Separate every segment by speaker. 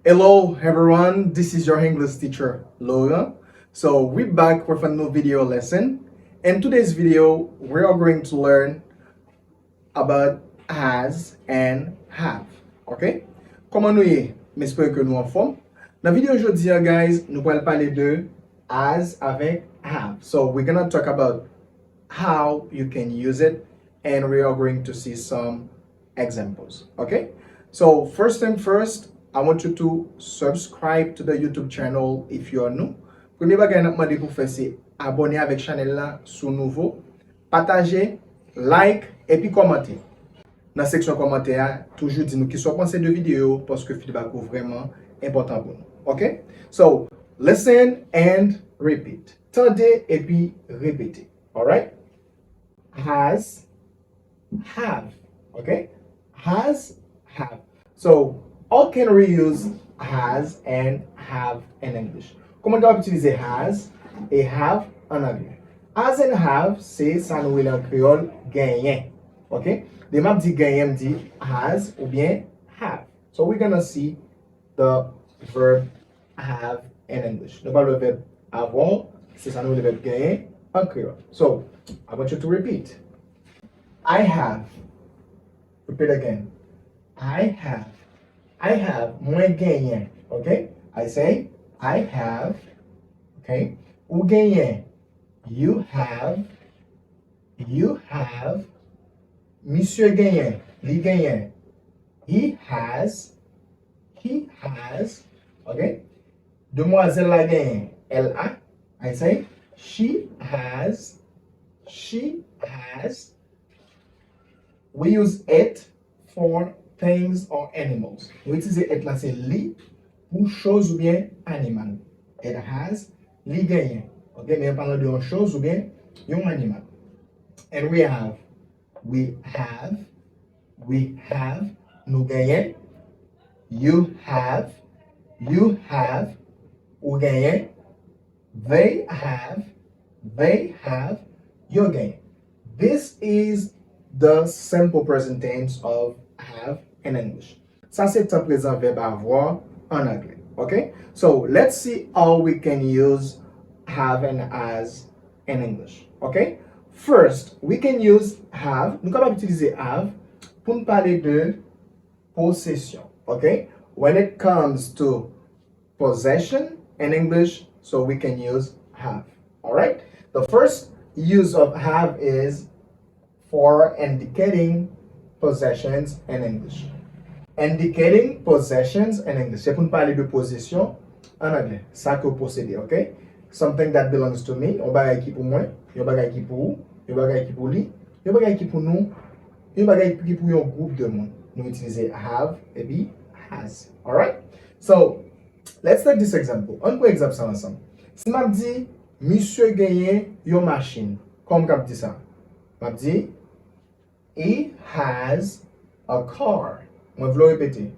Speaker 1: Hello everyone, this is your English teacher Laura. So we're back with a new video lesson. In today's video, we are going to learn about has and have. Ok? Comment nous y? J'espère que nous en forme. Dans la vidéo aujourd'hui, guys, nous allons parler de has avec have. So we're gonna talk about how you can use it, and we are going to see some examples. Okay, so first and first, I want you to subscribe to the YouTube channel if you are new. Premier bagay nan mande pou fè c'est abonner avec channel là sou nouveau, partager, like et puis commenter. Dans la section commentaire, toujours dis nous qui soit pensé de vidéo parce que feedback est vraiment important pour nous. Okay, so listen and repeat. Tendez et puis répétez. All right. Has, have. Okay? Has, have. So, how can we use has and have in English? Comment on peut utiliser has et have en anglais? Has and have, c'est ça nous en créole gagnant. Okay? Des maps dit gagnant dit has ou bien have. So, we're gonna see the verb have in English. Nous parlons le verbe avoir, c'est ça nous le verbe gagner en créole. So, I want you to repeat. I have. Repeat again. I have. I have. Moi gagné. Okay? I say, I have. Okay? Ou gagné. You have. You have. Monsieur gagné. Li gagné. He has. He has. Okay? Demoiselle la gagné. Elle a. I say, she has. She has. We use it for things or animals. We use it là c'est li pour chose ou bien animal. It has li gagne. Okay, mais parlant de une chose ou bien un animal. And we have nous gagne. You have ou gagne. They have you gagne. This is the simple present tense of have in English. Ça c'est un présent verbe avoir en anglais. Okay? So let's see how we can use have and has in English. Okay? First, we can use have. Nous capables d'utiliser have pour nous parler de possession. Okay? When it comes to possession in English, so we can use have. All right? The first use of have is for indicating possessions in English. Indicating possessions in English. C'est pour nous parler de possession en anglais. Ça que posséder, ok? Something that belongs to me. On bagay qui pour moi, yon bagay qui pour ou, yon bagay qui pour lui, yon bagay qui pour nous, yon bagay qui pour yon groupe de monde. Nous utilisons have et puis has. Alright? So, let's take this example. On peut exemple ça ensemble. Si m'a dit, monsieur gagne yon machine. Comme kap dit ça? M'a dit, he has a car. Moi, je vais répéter.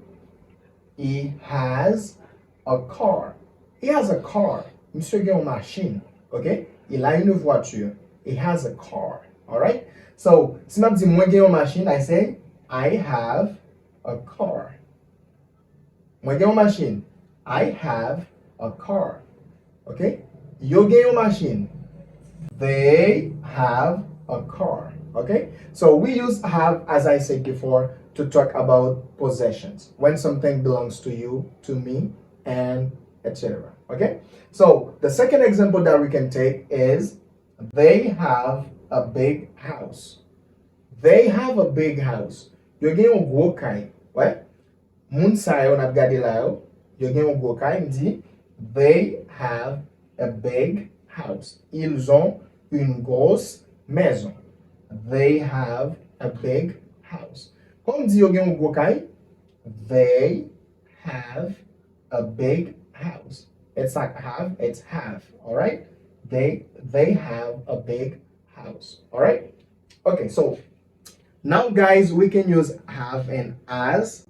Speaker 1: He has a car. He has a car. Monsieur a une machine. OK? Il a une voiture. He has a car. Alright? So, si je dis moi j'ai une machine, I say, I have a car. Moi j'ai une machine. I have a car. OK? Yo j'ai une machine. They have a car. Okay, so we use have, as I said before, to talk about possessions, when something belongs to you, to me, and etc. Okay, so the second example that we can take is they have a big house. They have a big house. Yo gen yon gros kay, ouais? Moun sa yo nap gade la yo, yo gen yon gros kay, m'di, they have a big house. Ils ont une grosse maison. They have a big house. Comme dit yo gen yon gros kay, they have a big house. It's like have, it's have, all right? They have a big house, all right? Okay, so now guys, we can use have and as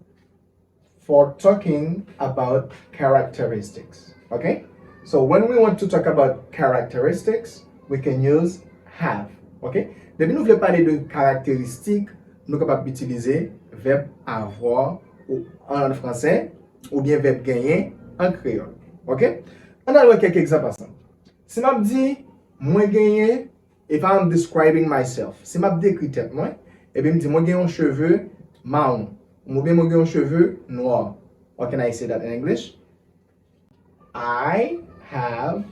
Speaker 1: for talking about characteristics, okay? So when we want to talk about characteristics, we can use have, okay? Depuis nous voulons parler de caractéristiques, nous sommes capables d'utiliser verbe avoir ou en français ou bien verbe gagner en créole. OK? On a quelques exemples ensemble. Si m'a dit moi gagner, if I'm describing myself, si m'a décrit tête moi, et bien me dit moi gagner un cheveu marron, ou bien moi gagner un cheveu noir. How can I say that in English? I have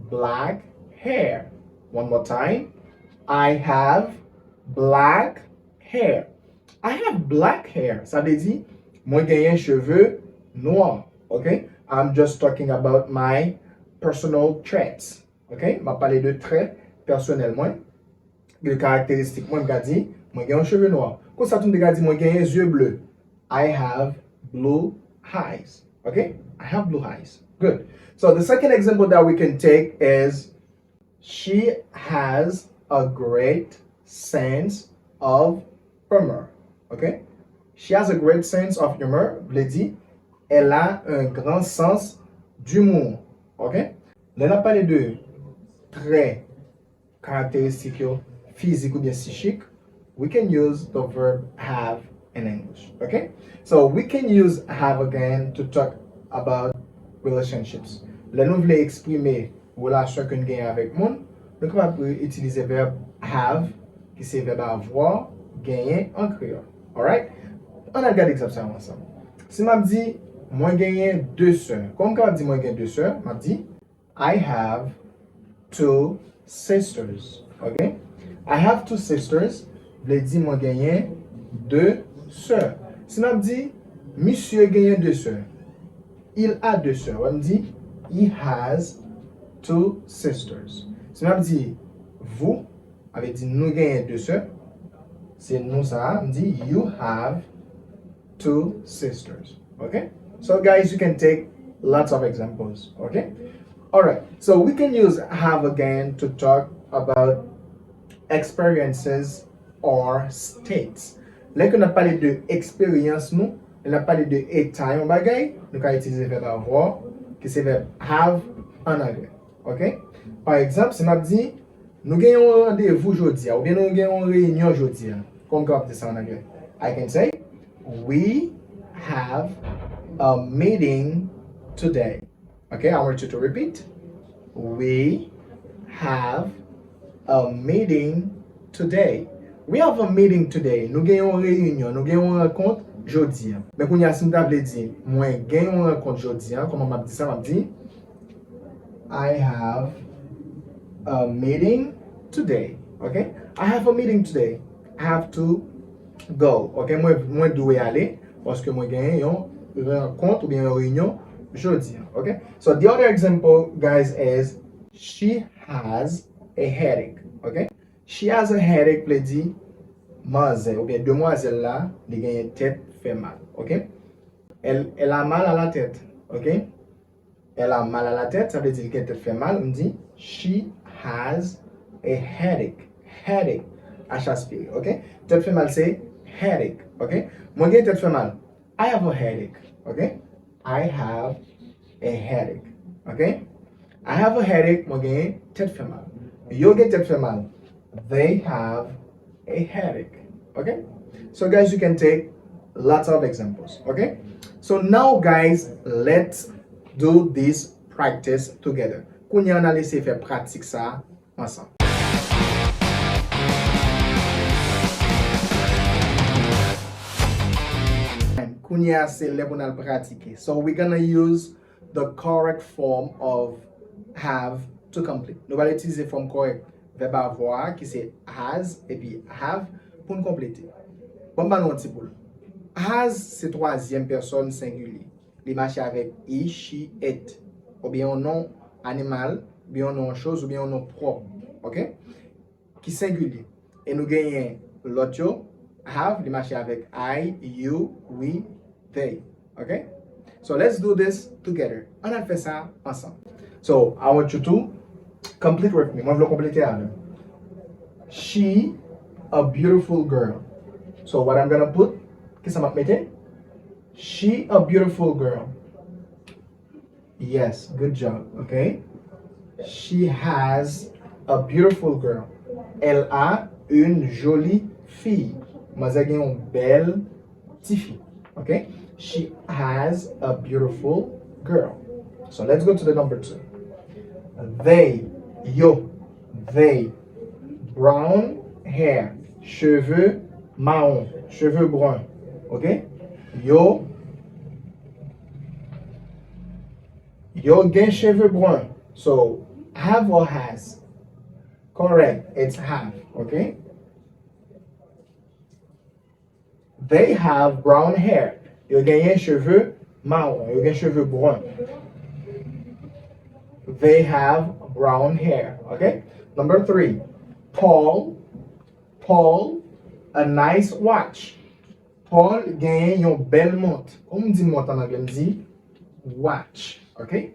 Speaker 1: black hair. One more time. I have black hair. I have black hair. Ça veut dire, moi j'ai cheveux noirs. Okay? I'm just talking about my personal traits. Okay? Je parler de traits personnels. Moi, de caractéristiques. Moi, je dis, moi j'ai cheveux noirs. Quand ça, tu me dis, moi j'ai yeux bleus. I have blue eyes. Okay? I have blue eyes. Good. So the second example that we can take is she has a great sense of humor. Okay? She has a great sense of humor. Veut dire, elle a un grand sens d'humour. Okay? Là, on a parlé de traits caractéristiques physiques ou bien psychiques. We can use the verb have in English. Okay? So we can use have again to talk about relationships. Là, nous voulons exprimer relation que nous gagnons avec monde. Donc, on va utiliser le verbe have, qui c'est le verbe avoir, gagner en créole. Alright? On a regardé ça ensemble. Si je dis, moi gagner deux sœurs. Comme quand je dis moi gagner deux sœurs, je dis, I have two sisters. Okay? I have two sisters. Je dis, moi gagner deux sœurs. Si je dis, monsieur gagne deux sœurs. Il a deux sœurs. On me dit, he has two sisters. Si on dit, vous, avez dit, nous gagnons deux sœurs. C'est nous ça. On dit, you have two sisters. Okay? So guys, you can take lots of examples. Okay? Alright. So we can use have again to talk about experiences or states. Là qu'on a parlé de expérience, nous, on a parlé de état en bagay, nous allons utiliser le verbe avoir, qui c'est le verbe have en anglais. OK? Par exemple, si je dis, nous avons un rendez-vous aujourd'hui, ou bien nous avons une réunion aujourd'hui, comme on dit ça en anglais. I can say, we have a meeting today. Okay, I want you to repeat. We have a meeting today. We have a meeting today. Nous avons une réunion, nous avons une rencontre aujourd'hui. Mais quand il y a si m'table dit, moi gagne une rencontre aujourd'hui, comment m'a dit ça, m'a dit I have a meeting today. Okay? I have a meeting today. I have to go. Okay? Moi dois aller parce que moi gagne une rencontre ou bien une réunion aujourd'hui. Okay? So the other example, guys, is she has a headache. Okay? She has a headache, veut dire mademoiselle ou bien demoiselle là, elle gagne une tête fait mal. Okay? Elle a mal à la tête. Okay? Elle a mal à la tête, ça veut dire qu'elle tête fait mal. On dit she has a headache. Headache. H aspiré. Okay? Tête fait mal, c'est headache. Okay? Moi, j'ai tête fait mal. I have a headache. Okay? I have a headache. Okay? I have a headache. Moi, j'ai tête fait mal. Yo, get tête fait mal. They have a headache. Okay? So, guys, you can take lots of examples. Okay? So, now, guys, let's do this practice together. Kounya, on a laissé faire pratique ça ensemble. Kounya, c'est le pour nous pratiquer. So we're gonna use the correct form of have to complete. Nous allons utiliser la forme correcte verbe avoir qui c'est has et puis have pour nous compléter. Bon, bah, non, petit boule. Has, c'est troisième personne singulier. Il marche avec he, she, it. Ou bien un nom animal, ou bien un nom chose, ou bien un nom propre. OK? Qui singulier. Et nous gagnons l'autre, have, il marche avec I, you, we, they. OK? So let's do this together. On a fait ça ensemble. So I want you to complete with me. Moi, je vais le compléter avec. She, a beautiful girl. So what I'm gonna put, qu'est-ce que ça m'a mettre? She, a beautiful girl. Yes, good job. Okay. She has a beautiful girl. Elle a une jolie fille. Moi, j'ai une belle petite fille. Okay. She has a beautiful girl. So let's go to the number 2. They, yo, they, brown hair, cheveux marron, cheveux bruns. Okay? Yo gen cheveux bruns. So have or has? Correct. It's have. Okay? They have brown hair. Yo gen cheveux marron. Yo gen cheveux bruns. They have brown hair. Okay? Number 3. Paul, a nice watch. Paul gagne yon belle montre. On dit montre en anglais, on dit watch. Okay?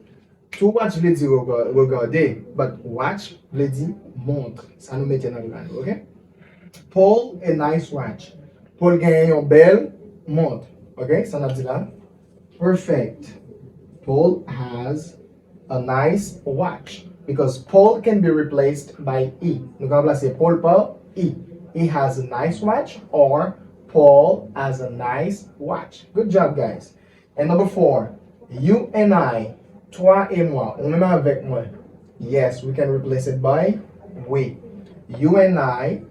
Speaker 1: To watch veut dire regarder, but watch veut dire montre. Ça nous met en anglais. Okay? Paul, a nice watch. Paul gagne yon belle montre. Okay? Ça nous dit là. Perfect. Paul has a nice watch. Because Paul can be replaced by E. Nous allons placer Paul par E. He has a nice watch, or Paul has a nice watch. Good job, guys. And number 4, you and I, toi et moi, on met avec moi. Yes, we can replace it by we. You and I,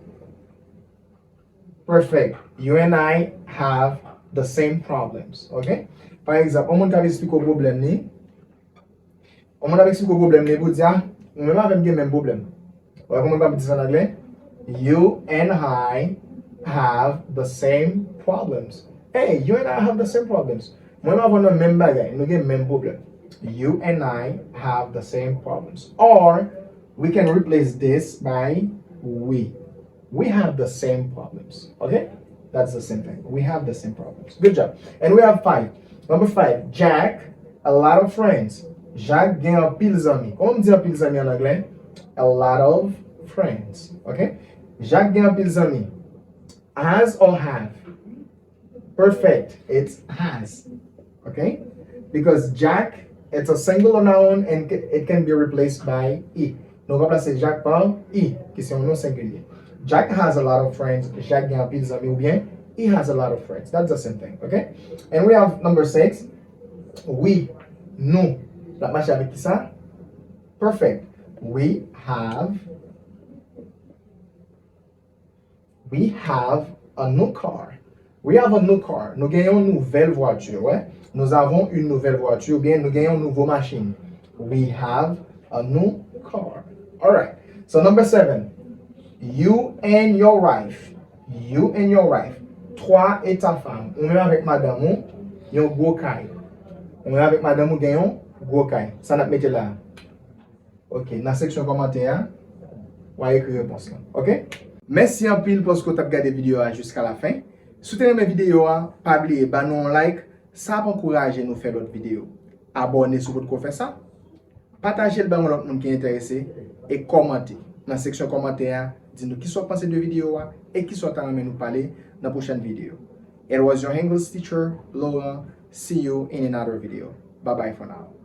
Speaker 1: perfect. You and I have the same problems. Okay? Par exemple, on va expliquer le problème ni. On va expliquer le problème ni pour dire, on même avec le même problème. Comment on va dire ça en anglais? You and I have the same problems. Hey, you and I have the same problems. Moi même avons le même bagage, nous avons le même problème. You and I have the same problems. Or we can replace this by we. We have the same problems. Okay? That's the same thing. We have the same problems. Good job. And we have 5. Number 5. Jack, a lot of friends. Jacques gagne un pile d'amis. On dit un pile d'amis en anglais? A lot of friends. Okay? Jacques gagne un pile d'amis. Has or have? Perfect. It's has. Okay? Because Jack, it's a singular noun and it can be replaced by E. Donc, on va placer Jacques par E, qui c'est un nom singulier. Jack has a lot of friends. Jacques gagne un pile d'amis, ou bien he has a lot of friends. That's the same thing. Okay? And we have number 6. We, nous. La marche avec qui ça? Perfect. We have a new car. We have a new car. Nous gagnons une nouvelle voiture. Ouais? Nous avons une nouvelle voiture. Ou bien nous gagnons une nouvelle machine. We have a new car. All right. So number 7. You and your wife. You and your wife. Toi et ta femme. On est avec madame ou yon gros caille. On est avec madame ou gagnons gros caille. Ça n'a pas été là. Ok. Dans la section commentaire, on va écrire réponse là. Ok? Merci en pile parce que tu as regardé la vidéo jusqu'à la fin. Soutenez mes vidéos, pas oublier, bah nous un like, ça va encourager nous faire d'autres vidéos. Abonnez sur votre qu'on fait ça. Partagez le l'autre monde qui est intéressé et commentez. Dans la section commentaire, dites-nous qui soit pensé de la vidéo et qui soit en nous parler dans la prochaine vidéo. It was your English teacher, Laura. See you in another video. Bye bye for now.